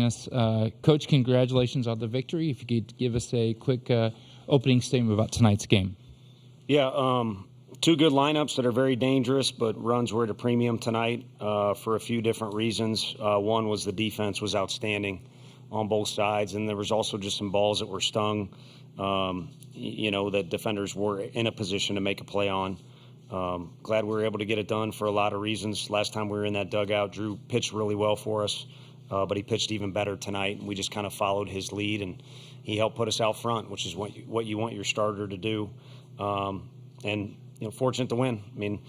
us. Coach, congratulations on the victory. If you could give us a quick opening statement about tonight's game. Yeah, two good lineups that are very dangerous, but runs were at a premium tonight for a few different reasons. One was the defense was outstanding on both sides, and there was also just some balls that were stung, that defenders were in a position to make a play on. Glad we were able to get it done for a lot of reasons. Last time we were in that dugout, Drew pitched really well for us, but he pitched even better tonight. We just kind of followed his lead, and he helped put us out front, which is what you want your starter to do. And fortunate to win. I mean,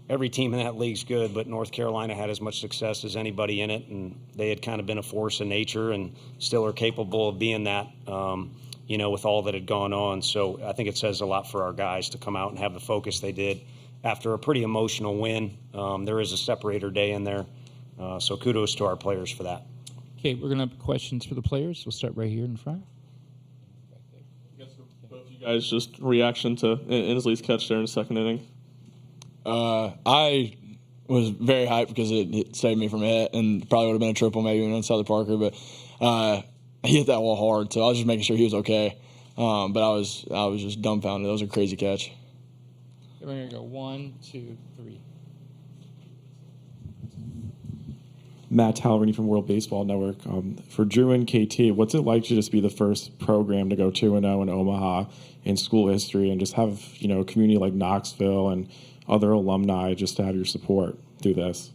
every team in that league's good, but North Carolina had as much success as anybody in it, and they had kind of been a force of nature and still are capable of being that, with all that had gone on. So I think it says a lot for our guys to come out and have the focus they did after a pretty emotional win. There is a separator day in there, so kudos to our players for that. Okay, we're going to have questions for the players. We'll start right here in front. I guess for both of you guys, just reaction to Inslee's catch there in the second inning. I was very hyped because it saved me from a hit, and probably would have been a triple maybe inside the Parker, but he hit that wall hard, so I was just making sure he was okay. But I was just dumbfounded. That was a crazy catch. We're going to go 1, 2, 3. Matt Talverney from World Baseball Network. For Drew and KT, what's it like to just be the first program to go 2-0 in Omaha in school history, and just have a community like Knoxville and other alumni just to have your support through this?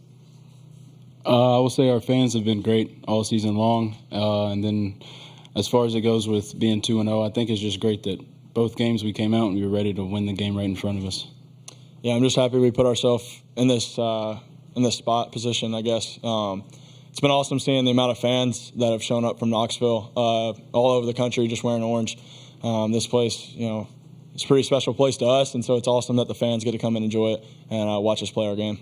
I will say our fans have been great all season long. And then as far as it goes with being 2-0, I think it's just great that both games we came out and we were ready to win the game right in front of us. Yeah, I'm just happy we put ourselves in this spot position, I guess. It's been awesome seeing the amount of fans that have shown up from Knoxville all over the country just wearing orange. This place, it's a pretty special place to us, and so it's awesome that the fans get to come and enjoy it and watch us play our game.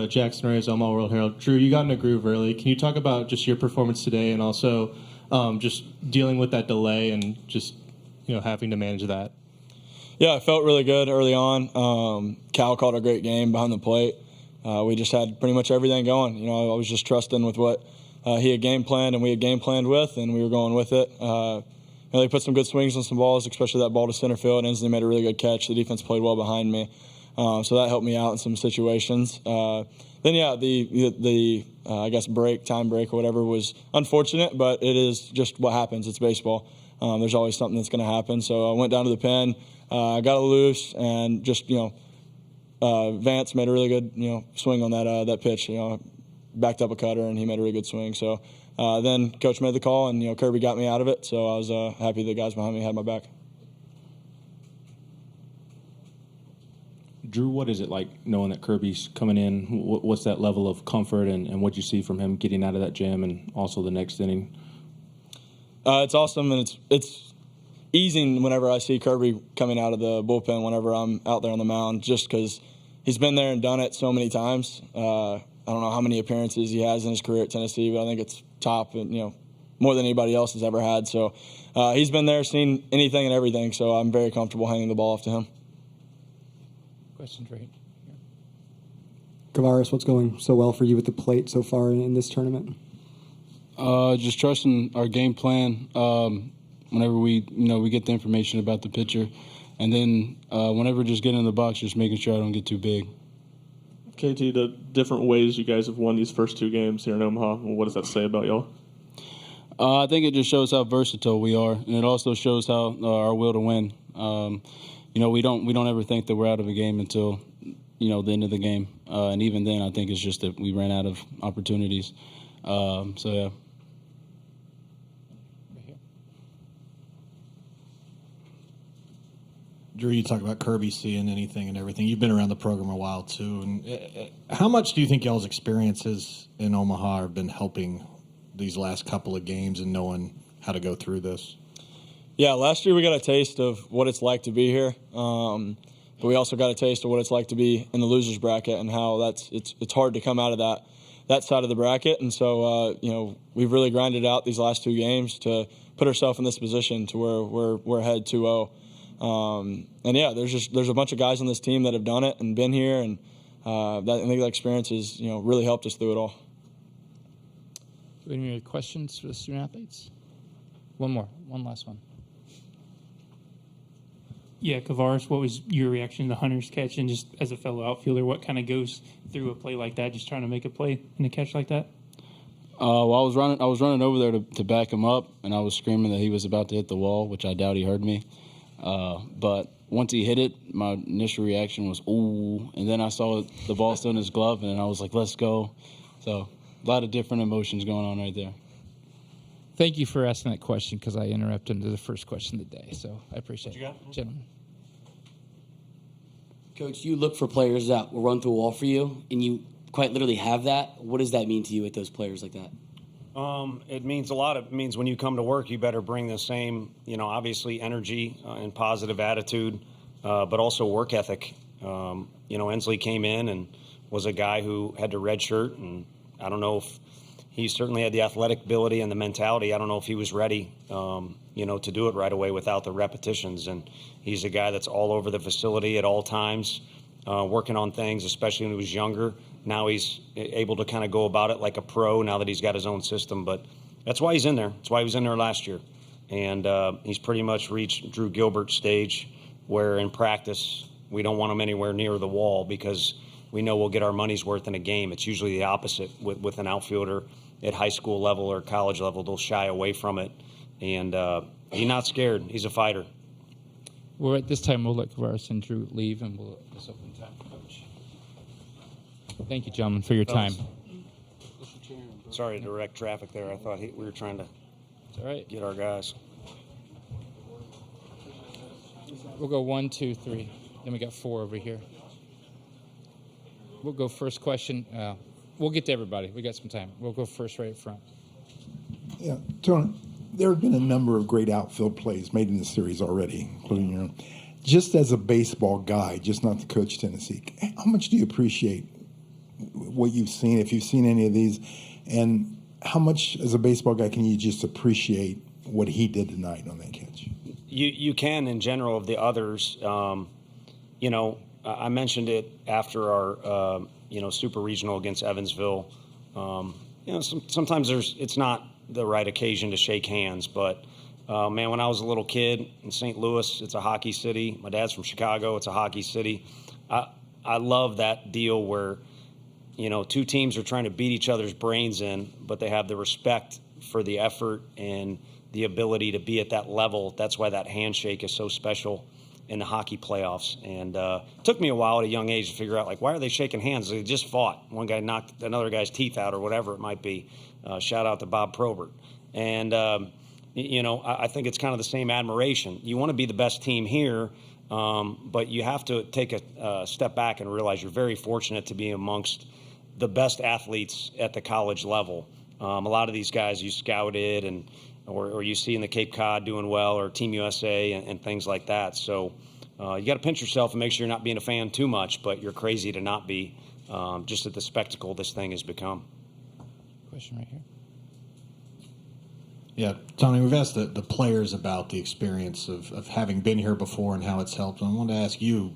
Jackson Reyes, Omaha World Herald. Drew, you got in a groove early. Can you talk about just your performance today and also just dealing with that delay and just having to manage that? Yeah, I felt really good early on. Cal called a great game behind the plate. We just had pretty much everything going. I was just trusting with what he had game planned and we had game planned with, and we were going with it. They put some good swings on some balls, especially that ball to center field. Inslee made a really good catch. The defense played well behind me. So that helped me out in some situations. Then, the I guess time break or whatever was unfortunate, but it is just what happens. It's baseball. There's always something that's going to happen. So I went down to the pen, got it loose, and just, Vance made a really good, swing on that pitch. Backed up a cutter, and he made a really good swing. So then Coach made the call, and, Kirby got me out of it. So I was happy the guys behind me had my back. Drew, what is it like knowing that Kirby's coming in? What's that level of comfort, and what you see from him getting out of that jam and also the next inning? It's awesome, and it's easing whenever I see Kirby coming out of the bullpen whenever I'm out there on the mound, just because he's been there and done it so many times. I don't know how many appearances he has in his career at Tennessee, but I think it's top, and more than anybody else has ever had. So he's been there, seen anything and everything, so I'm very comfortable handing the ball off to him. Questions right here. Gavaris, what's going so well for you with the plate so far in this tournament? Just trusting our game plan. Whenever we get the information about the pitcher, and then whenever just getting in the box, just making sure I don't get too big. KT, the different ways you guys have won these first two games here in Omaha, what does that say about y'all? I think it just shows how versatile we are, and it also shows how our will to win. We don't ever think that we're out of a game until the end of the game, and even then, I think it's just that we ran out of opportunities. So yeah. Drew, you talk about Kirby seeing anything and everything. You've been around the program a while too, and how much do you think y'all's experiences in Omaha have been helping these last couple of games and knowing how to go through this? Yeah, last year we got a taste of what it's like to be here, but we also got a taste of what it's like to be in the losers bracket and how it's hard to come out of that side of the bracket. And so we've really grinded out these last two games to put ourselves in this position to where we're ahead 2-0. And yeah, there's a bunch of guys on this team that have done it and been here, and I think that experience has really helped us through it all. Do we have any questions for the student athletes? One last one. Yeah, Kavaris, what was your reaction to Hunter's catch? And just as a fellow outfielder, what kind of goes through a play like that, just trying to make a play in a catch like that? Well, I was running over there to back him up, and I was screaming that he was about to hit the wall, which I doubt he heard me. But once he hit it, my initial reaction was, ooh, and then I saw the ball still in his glove, and I was like, let's go. So a lot of different emotions going on right there. Thank you for asking that question because I interrupted into the first question of the day. So I appreciate it. Gentlemen. Coach, you look for players that will run through a wall for you, and you quite literally have that. What does that mean to you with those players like that? It means a lot. It means when you come to work, you better bring the same, obviously energy and positive attitude, but also work ethic. Ensley came in and was a guy who had to redshirt, and I don't know if he certainly had the athletic ability and the mentality. I don't know if he was ready, to do it right away without the repetitions. And he's a guy that's all over the facility at all times, working on things, especially when he was younger. Now he's able to kind of go about it like a pro now that he's got his own system. But that's why he's in there. That's why he was in there last year. And he's pretty much reached Drew Gilbert's stage where in practice we don't want him anywhere near the wall because we know we'll get our money's worth in a game. It's usually the opposite with an outfielder at high school level or college level. They'll shy away from it. And he's not scared. He's a fighter. Well, at this time, we'll let Kavaris and Drew leave, and we'll just open time for Coach. Thank you, gentlemen, for your time. Sorry to direct traffic there. I thought we were trying to get our guys. We'll go 1, 2, 3. Then we got 4 over here. We'll go first question. We'll get to everybody. We got some time. We'll go first right up front. Yeah, Tony, there have been a number of great outfield plays made in the series already, including your own. Just as a baseball guy, just not to coach Tennessee, how much do you appreciate what you've seen, if you've seen any of these, and how much as a baseball guy can you just appreciate what he did tonight on that catch? You can in general of the others. I mentioned it after our super regional against Evansville. Sometimes it's not the right occasion to shake hands, but man, when I was a little kid in St. Louis, it's a hockey city. My dad's from Chicago. It's a hockey city. I love that deal where two teams are trying to beat each other's brains in, but they have the respect for the effort and the ability to be at that level. That's why that handshake is so special in the hockey playoffs. And it took me a while at a young age to figure out, why are they shaking hands? They just fought. One guy knocked another guy's teeth out or whatever it might be. Shout out to Bob Probert. And, I think it's kind of the same admiration. You want to be the best team here, but you have to take a step back and realize you're very fortunate to be amongst the best athletes at the college level. A lot of these guys you scouted or you see in the Cape Cod doing well, or Team USA and things like that. So you got to pinch yourself and make sure you're not being a fan too much, but you're crazy to not be, just at the spectacle this thing has become. Question right here. Yeah, Tony, we've asked the players about the experience of having been here before and how it's helped. I wanted to ask you,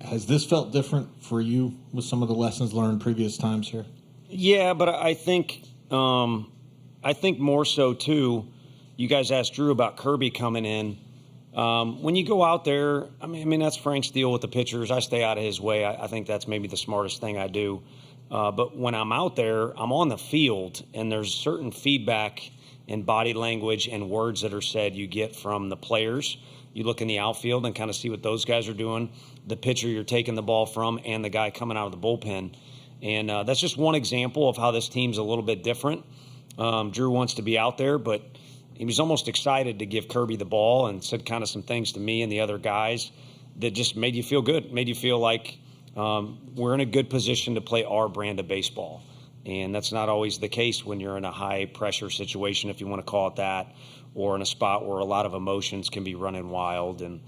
has this felt different for you with some of the lessons learned previous times here? Yeah, but I think more so, too. You guys asked Drew about Kirby coming in. When you go out there, I mean that's Frank's deal with the pitchers. I stay out of his way. I think that's maybe the smartest thing I do. But when I'm out there, I'm on the field, and there's certain feedback and body language and words that are said you get from the players. You look in the outfield and kind of see what those guys are doing, the pitcher you're taking the ball from, and the guy coming out of the bullpen. And that's just one example of how this team's a little bit different. Drew wants to be out there, but he was almost excited to give Kirby the ball and said kind of some things to me and the other guys that just made you feel good, made you feel like we're in a good position to play our brand of baseball. And that's not always the case when you're in a high-pressure situation, if you want to call it that, or in a spot where a lot of emotions can be running wild. And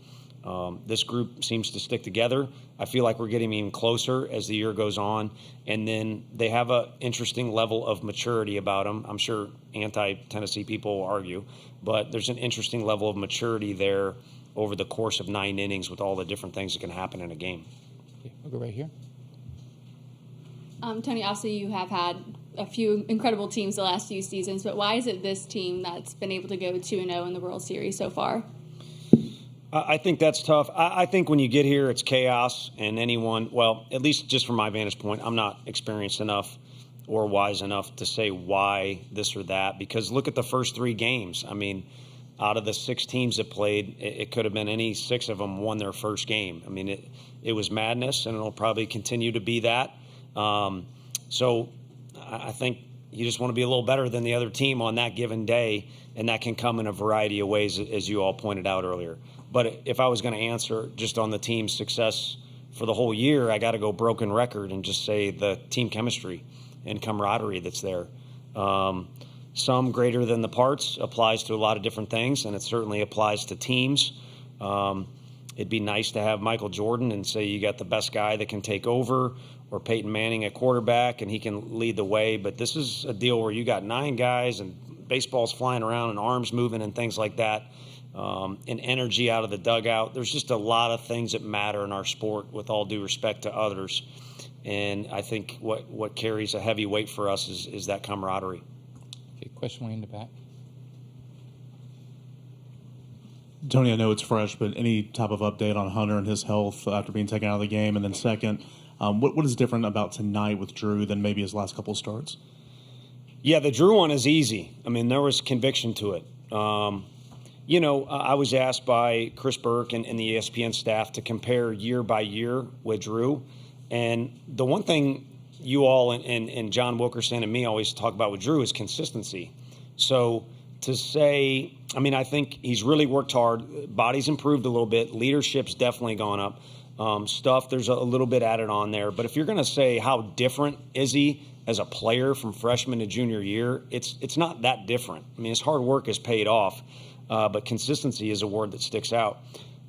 this group seems to stick together. I feel like we're getting even closer as the year goes on. And then they have an interesting level of maturity about them. I'm sure anti-Tennessee people will argue, but there's an interesting level of maturity there over the course of 9 innings with all the different things that can happen in a game. Okay, we'll go right here. Tony, obviously you have had a few incredible teams the last few seasons, but why is it this team that's been able to go 2-0 in the World Series so far? I think that's tough. I think when you get here, it's chaos, and well, at least just from my vantage point, I'm not experienced enough or wise enough to say why this or that, because look at the first 3 games. I mean, out of the 6 teams that played, it could have been any 6 of them won their first game. I mean, it was madness, and it'll probably continue to be that. So I think you just want to be a little better than the other team on that given day, and that can come in a variety of ways, as you all pointed out earlier. But if I was going to answer just on the team's success for the whole year, I got to go broken record and just say the team chemistry and camaraderie that's there. Some greater than the parts applies to a lot of different things, and it certainly applies to teams. It'd be nice to have Michael Jordan and say you got the best guy that can take over, or Peyton Manning at quarterback and he can lead the way. But this is a deal where you got 9 guys and baseball's flying around and arms moving and things like that, and energy out of the dugout. There's just a lot of things that matter in our sport, with all due respect to others. And I think what carries a heavy weight for us is that camaraderie. Okay, question way in the back. Tony, I know it's fresh, but any type of update on Hunter and his health after being taken out of the game? And then second, what is different about tonight with Drew than maybe his last couple of starts? Yeah, the Drew one is easy. I mean, there was conviction to it. I was asked by Chris Burke and the ESPN staff to compare year by year with Drew. And the one thing you all and John Wilkerson and me always talk about with Drew is consistency. So to say, I mean, I think he's really worked hard. Body's improved a little bit. Leadership's definitely gone up. There's a little bit added on there. But if you're going to say how different is he as a player from freshman to junior year, it's not that different. I mean, his hard work has paid off, but consistency is a word that sticks out.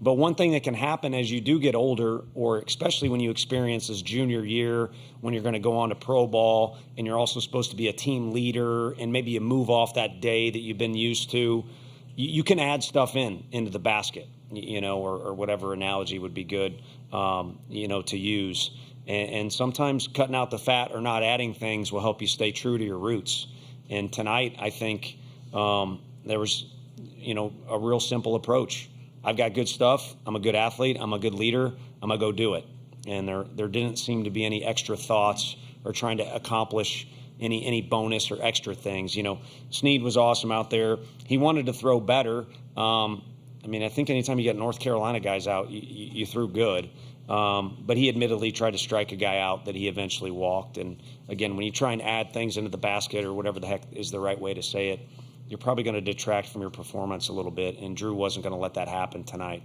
But one thing that can happen as you do get older, or especially when you experience this junior year, when you're going to go on to pro ball and you're also supposed to be a team leader, and maybe you move off that day that you've been used to, you can add stuff into the basket, or whatever analogy would be good, to use. And sometimes cutting out the fat or not adding things will help you stay true to your roots. And tonight, I think there was, a real simple approach. I've got good stuff. I'm a good athlete. I'm a good leader. I'm going to go do it. And there didn't seem to be any extra thoughts or trying to accomplish any bonus or extra things. Snead was awesome out there. He wanted to throw better. I think anytime you get North Carolina guys out, you threw good. But he admittedly tried to strike a guy out that he eventually walked. And, again, when you try and add things into the basket, or whatever the heck is the right way to say it, you're probably going to detract from your performance a little bit, and Drew wasn't going to let that happen tonight.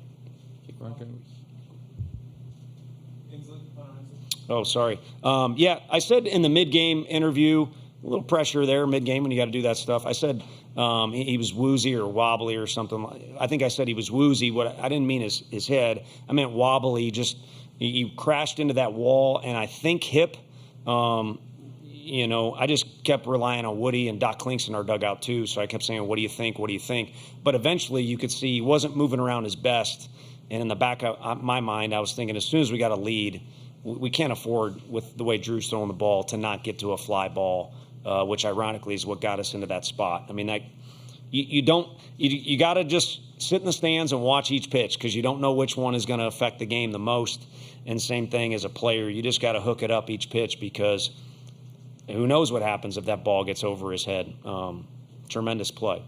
Oh, sorry. I said in the mid-game interview, a little pressure there mid-game when you got to do that stuff. I said he was woozy or wobbly or something. I think I said he was woozy. What I didn't mean his head. I meant wobbly. Just he crashed into that wall, and I think hip. I just kept relying on Woody, and Doc Klink's in our dugout too, so I kept saying, what do you think? What do you think? But eventually you could see he wasn't moving around his best. And in the back of my mind, I was thinking, as soon as we got a lead, we can't afford, with the way Drew's throwing the ball, to not get to a fly ball, which ironically is what got us into that spot. I mean, you got to just sit in the stands and watch each pitch, because you don't know which one is going to affect the game the most. And same thing as a player, you just got to hook it up each pitch, because who knows what happens if that ball gets over his head. Tremendous play.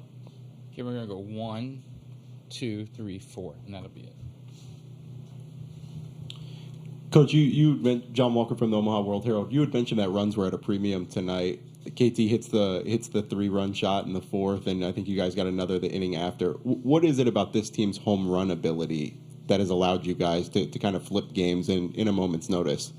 Okay, we're going to go 1, 2, 3, 4, and that'll be it. Coach, John Walker from the Omaha World Herald, you had mentioned that runs were at a premium tonight. KT hits the 3-run shot in the 4th, and I think you guys got another the inning after. What is it about this team's home run ability that has allowed you guys to kind of flip games in a moment's notice?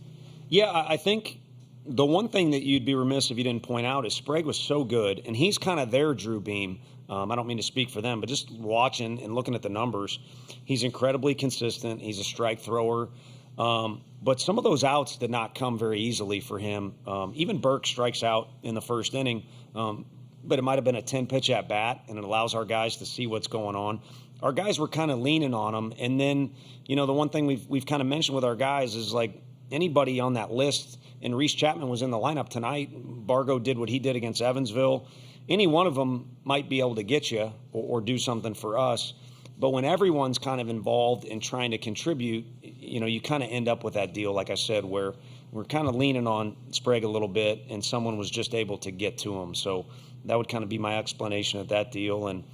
Yeah, I think the one thing that you'd be remiss if you didn't point out is Sprague was so good, and he's kind of their Drew Beam. I don't mean to speak for them, but just watching and looking at the numbers, he's incredibly consistent. He's a strike thrower. But some of those outs did not come very easily for him. Even Burke strikes out in the first inning, but it might have been a 10-pitch at bat, and it allows our guys to see what's going on. Our guys were kind of leaning on him, and then, the one thing we've kind of mentioned with our guys is, like, anybody on that list, and Reese Chapman was in the lineup tonight. Bargo did what he did against Evansville. Any one of them might be able to get you or do something for us. But when everyone's kind of involved in trying to contribute, you kind of end up with that deal, like I said, where we're kind of leaning on Sprague a little bit, and someone was just able to get to him. So that would kind of be my explanation of that deal. And,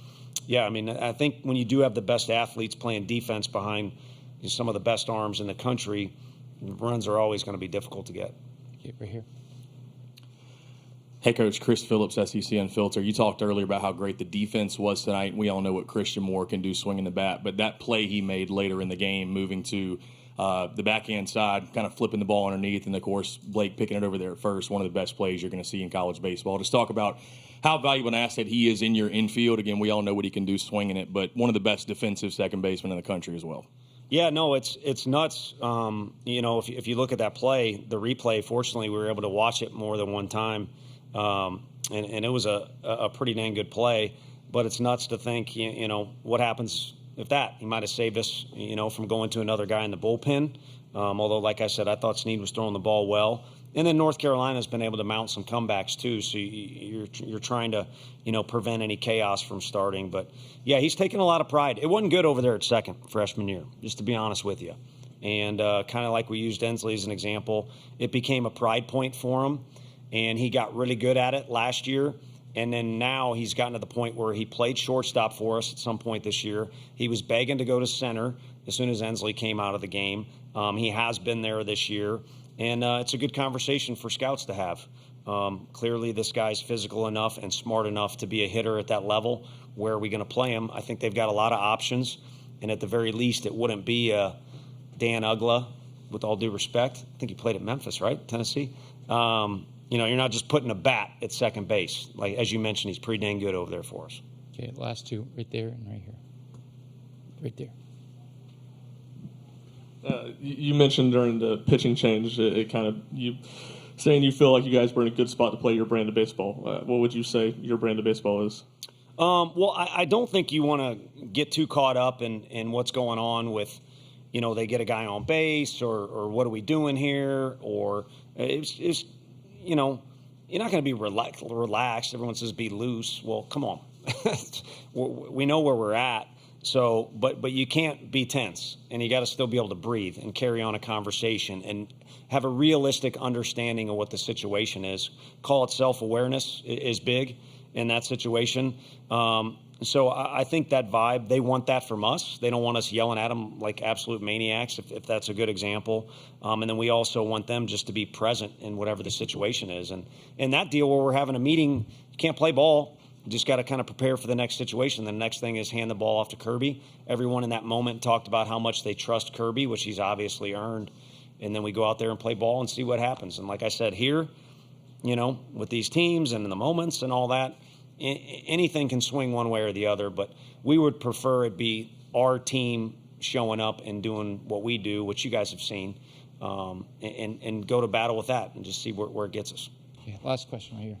yeah, I mean, I think when you do have the best athletes playing defense behind some of the best arms in the country, runs are always going to be difficult to get. Okay, right here. Hey, Coach, Chris Phillips, SEC Unfiltered. You talked earlier about how great the defense was tonight. We all know what Christian Moore can do swinging the bat, but that play he made later in the game, moving to the backhand side, kind of flipping the ball underneath, and, of course, Blake picking it over there at first, one of the best plays you're going to see in college baseball. Just talk about how valuable an asset he is in your infield. Again, we all know what he can do swinging it, but one of the best defensive second basemen in the country as well. Yeah, no, it's nuts. If you look at that play, the replay, fortunately, we were able to watch it more than one time. And it was a pretty dang good play, but it's nuts to think, what happens if that? He might have saved us, from going to another guy in the bullpen. Although, like I said, I thought Snead was throwing the ball well. And then North Carolina's been able to mount some comebacks too. So you're trying to, prevent any chaos from starting. But yeah, he's taking a lot of pride. It wasn't good over there at second freshman year, just to be honest with you. And kind of like we used Ensley as an example, it became a pride point for him. And he got really good at it last year. And then now he's gotten to the point where he played shortstop for us at some point this year. He was begging to go to center as soon as Ensley came out of the game. He has been there this year. And it's a good conversation for scouts to have. Clearly, this guy's physical enough and smart enough to be a hitter at that level. Where are we going to play him? I think they've got a lot of options. And at the very least, it wouldn't be Dan Ugla, with all due respect. I think he played at Memphis, right? Tennessee. You're not just putting a bat at second base. Like, as you mentioned, he's pretty dang good over there for us. Okay, last two, right there and right here. Right there. You mentioned during the pitching change, it kind of you saying you feel like you guys were in a good spot to play your brand of baseball. What would you say your brand of baseball is? Well, I don't think you want to get too caught up in what's going on with, they get a guy on base or what are we doing here? Or it's you're not going to be relaxed. Everyone says be loose. Well, come on. We know where we're at. So, but you can't be tense, and you got to still be able to breathe and carry on a conversation and have a realistic understanding of what the situation is. Call it self-awareness is big in that situation. So I think that vibe, they want that from us. They don't want us yelling at them like absolute maniacs, if that's a good example. And then we also want them just to be present in whatever the situation is. And in that deal where we're having a meeting, you can't play ball. You just got to kind of prepare for the next situation. The next thing is hand the ball off to Kirby. Everyone in that moment talked about how much they trust Kirby, which he's obviously earned. And then we go out there and play ball and see what happens. And like I said, here, with these teams and in the moments and all that, anything can swing one way or the other. But we would prefer it be our team showing up and doing what we do, which you guys have seen, and go to battle with that and just see where it gets us. Okay, last question right here.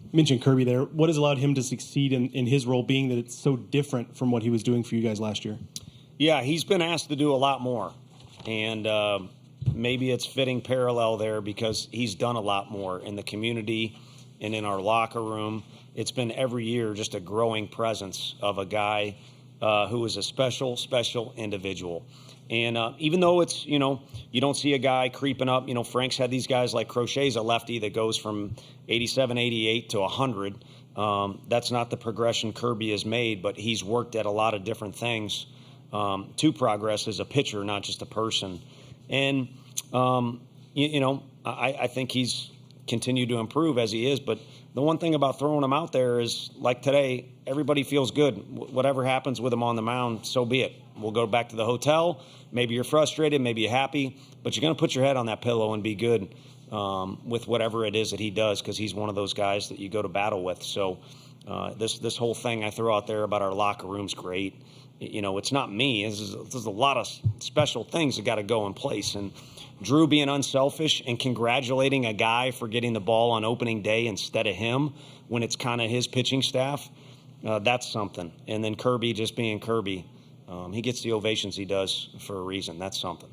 You mentioned Kirby there. What has allowed him to succeed in his role, being that it's so different from what he was doing for you guys last year? Yeah, he's been asked to do a lot more. And maybe it's fitting parallel there because he's done a lot more in the community and in our locker room. It's been every year just a growing presence of a guy who is a special individual. And even though it's, you don't see a guy creeping up. Frank's had these guys like Crochet's a lefty that goes from 87, 88 to 100. That's not the progression Kirby has made, but he's worked at a lot of different things to progress as a pitcher, not just a person. And, I think he's continued to improve as he is. But the one thing about throwing him out there is, like today, everybody feels good. Whatever happens with him on the mound, so be it. We'll go back to the hotel. Maybe you're frustrated, maybe you're happy, but you're going to put your head on that pillow and be good with whatever it is that he does, because he's one of those guys that you go to battle with. So this whole thing I throw out there about our locker room's great. It's not me. There's a lot of special things that got to go in place. And Drew being unselfish and congratulating a guy for getting the ball on opening day instead of him when it's kind of his pitching staff, that's something. And then Kirby just being Kirby. He gets the ovations he does for a reason. That's something.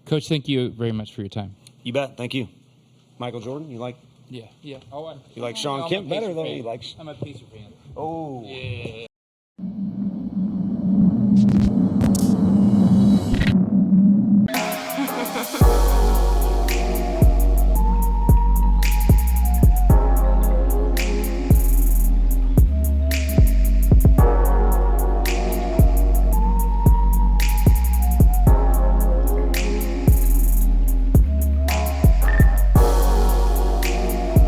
Coach, thank you very much for your time. You bet. Thank you. Michael Jordan, you like? Yeah. Oh, You like Sean Kemp better though? You like? I'm a Pacer fan. Oh. Yeah.